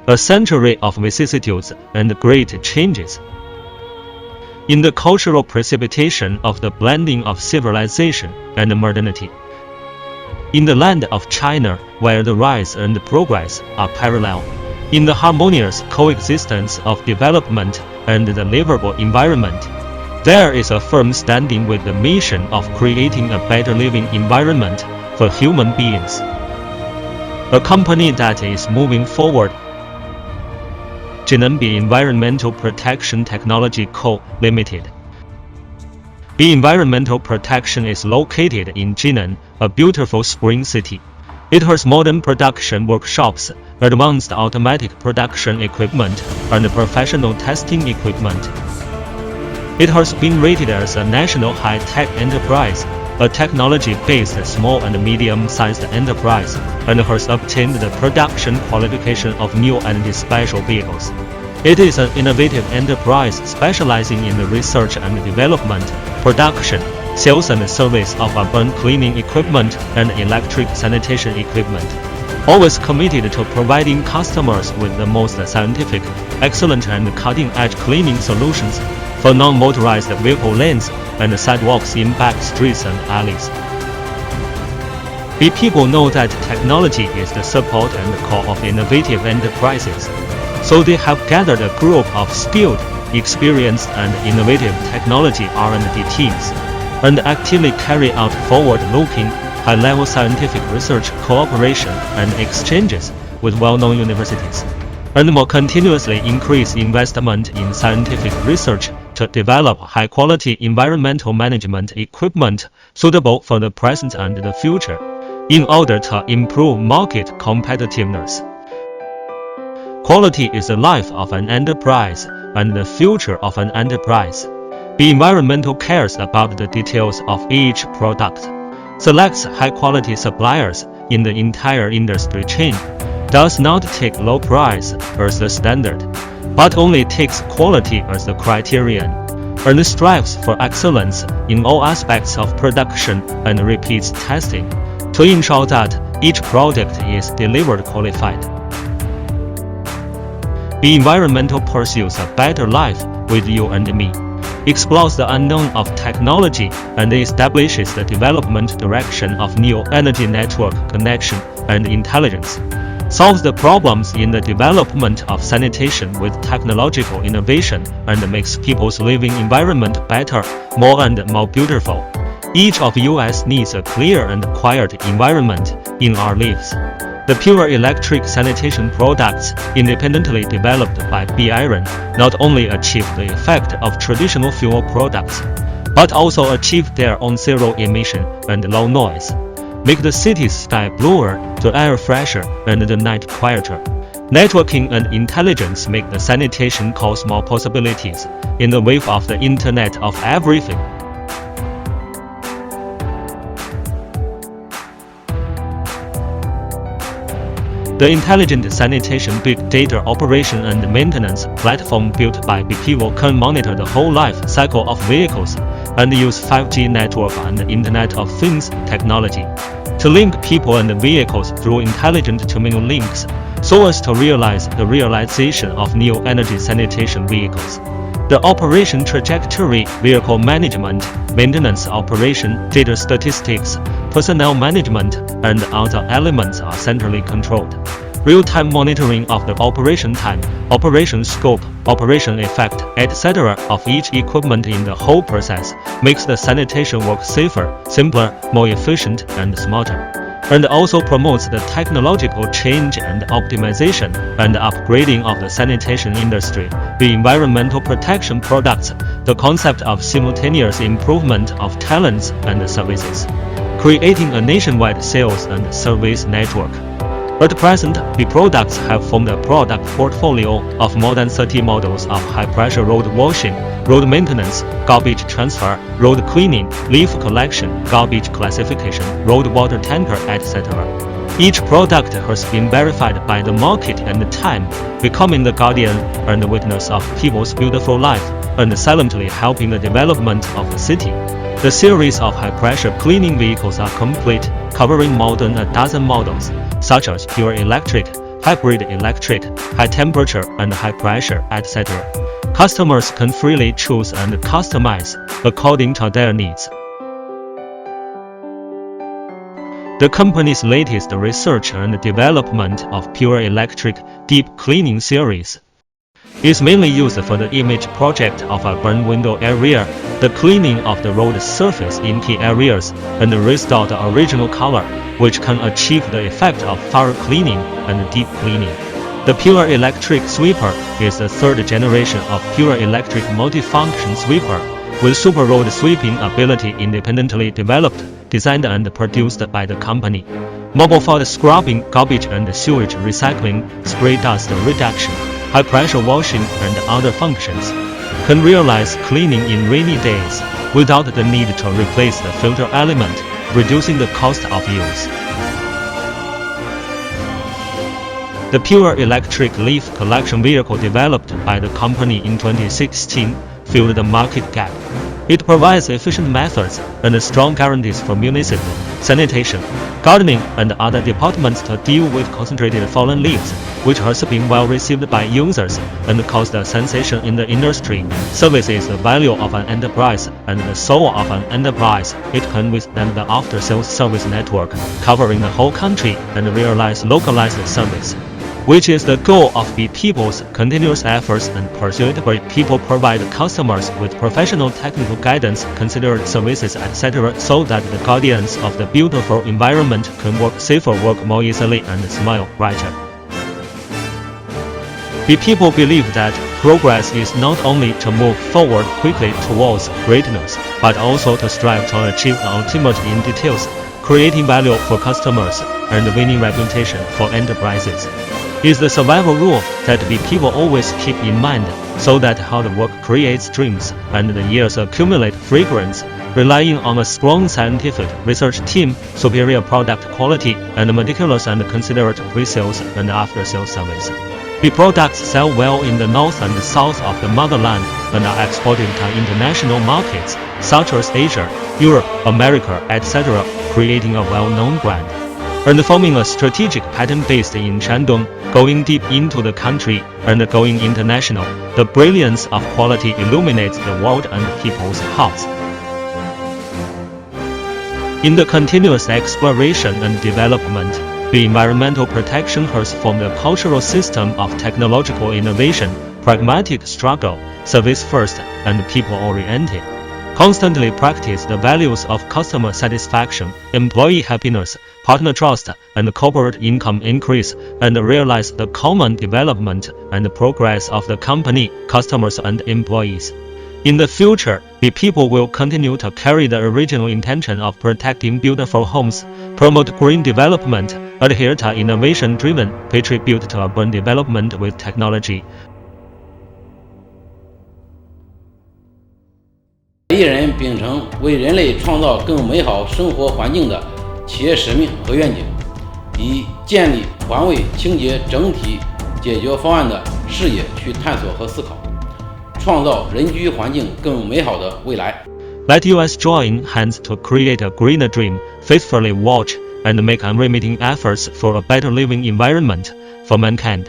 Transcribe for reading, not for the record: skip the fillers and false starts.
A century of vicissitudes and great changes. In the cultural precipitation of the blending of civilization and modernity. In the land of China, where the rise and progress are parallel. In the harmonious coexistence of development and the livable environment, there is a firm standing with the mission of creating a better living environment for human beings. A company that is moving forward. Baiyi Environmental Protection Technology Co., Limited. Baiyi Environmental Protection is located in Jinan, a beautiful spring city. It has modern production workshops, advanced automatic production equipment, and professional testing equipment. It has been rated as a national high-tech enterprise, a technology-based small and medium-sized enterprise, and has obtained the production qualification of new energy special vehicles. It is an innovative enterprise specializing in the research and development, production, sales and service of urban cleaning equipment and electric sanitation equipment. Always committed to providing customers with the most scientific, excellent and cutting-edge cleaning solutions for non-motorized vehicle lanes and sidewalks in back streets and alleys. We people know that technology is the support and core of innovative enterprises, so they have gathered a group of skilled, experienced and innovative technology R&D teams, and actively carry out forward-looking, high-level scientific research cooperation and exchanges with well-known universities, and more continuously increase investment in scientific research to develop high-quality environmental management equipment suitable for the present and the future, in order to improve market competitiveness. Quality is the life of an enterprise and the future of an enterprise. Baiyi Environmental cares about the details of each product, selects high-quality suppliers in the entire industry chain, does not take low price as the standard, but only takes quality as the criterion, and strives for excellence in all aspects of production and repeats testing, to ensure that each product is delivered qualified. Baiyi Environmental pursues a better life with you and me, explores the unknown of technology and establishes the development direction of new energy network connection and intelligence, solves the problems in the development of sanitation with technological innovation and makes people's living environment better, more and more beautiful. Each of us needs a clear and quiet environment in our lives. The pure electric sanitation products independently developed by Baiyi not only achieve the effect of traditional fuel products, but also achieve their own zero emission and low noise, make the city's sky bluer, the air fresher, and the night quieter. Networking and intelligence make the sanitation cause more possibilities in the wave of the Internet of Everything. The intelligent sanitation big data operation and maintenance platform built by BPO can monitor the whole life cycle of vehicles and use 5G network and Internet of Things technology to link people and vehicles through intelligent terminal links, so as to realize the realization of new energy sanitation vehicles. The operation trajectory, vehicle management, maintenance operation, data statistics, personnel management, and other elements are centrally controlled. Real-time monitoring of the operation time, operation scope, operation effect, etc. of each equipment in the whole process makes the sanitation work safer, simpler, more efficient, and smarter, and also promotes the technological change and optimization and upgrading of the sanitation industry, the environmental protection products, the concept of simultaneous improvement of talents and services, creating a nationwide sales and service network. At present, the products have formed a product portfolio of more than 30 models of high-pressure road washing, road maintenance, garbage transfer, road cleaning, leaf collection, garbage classification, road water tanker, etc. Each product has been verified by the market and time, becoming the guardian and witness of people's beautiful life, and silently helping the development of the city. The series of high-pressure cleaning vehicles are complete, covering more than a dozen models, such as pure electric, hybrid electric, high temperature and high pressure, etc. Customers can freely choose and customize according to their needs. The company's latest research and development of pure electric deep cleaning series is mainly used for the image project of a burn window area, the cleaning of the road surface in key areas, and restore the original color, which can achieve the effect of thorough cleaning and deep cleaning. The pure electric sweeper is the third generation of pure electric multifunction sweeper, with super road sweeping ability independently developed, designed and produced by the company. Mobile for the scrubbing, garbage and sewage recycling, spray dust reduction, high pressure washing and other functions. Can realize cleaning in rainy days without the need to replace the filter element, reducing the cost of use. The pure electric leaf collection vehicle developed by the company in 2016 filled the market gap. It provides efficient methods and strong guarantees for municipal, sanitation, gardening, and other departments to deal with concentrated fallen leaves, which has been well received by users and caused a sensation in the industry. Service is the value of an enterprise and the soul of an enterprise. It can withstand the after-sales service network, covering the whole country, and realize localized service, which is the goal of Baiyi People's continuous efforts and pursuit. Baiyi People provide customers with professional technical guidance, considered services, etc., so that the guardians of the beautiful environment can work safer, work more easily, and smile brighter. Baiyi People believe that progress is not only to move forward quickly towards greatness, but also to strive to achieve the ultimate in details, creating value for customers and winning reputation for enterprises. Is the survival rule that Baiyi People always keep in mind, so that hard work creates dreams and the years accumulate fragrance, relying on a strong scientific research team, superior product quality, and meticulous and considerate pre-sales and after-sales service. Baiyi products sell well in the north and south of the motherland and are exported to international markets such as Asia, Europe, America, etc., creating a well-known brand and forming a strategic pattern based in Shandong, going deep into the country and going international. The brilliance of quality illuminates the world and people's hearts. In the continuous exploration and development, the environmental protection has formed a cultural system of technological innovation, pragmatic struggle, service first, and people-oriented. Constantly practice the values of customer satisfaction, employee happiness, partner trust, and corporate income increase, and realize the common development and progress of the company, customers, and employees. In the future, Baiyi People will continue to carry the original intention of protecting beautiful homes, promote green development, adhere to innovation-driven, pay tribute to urban development with technology. 一人秉承为人类创造更美好生活环境的企业使命和愿景，以建立环卫清洁整体解决方案的视野去探索和思考，创造人居环境更美好的未来。Let us join hands to create a greener dream, faithfully watch and make unremitting efforts for a better living environment for mankind.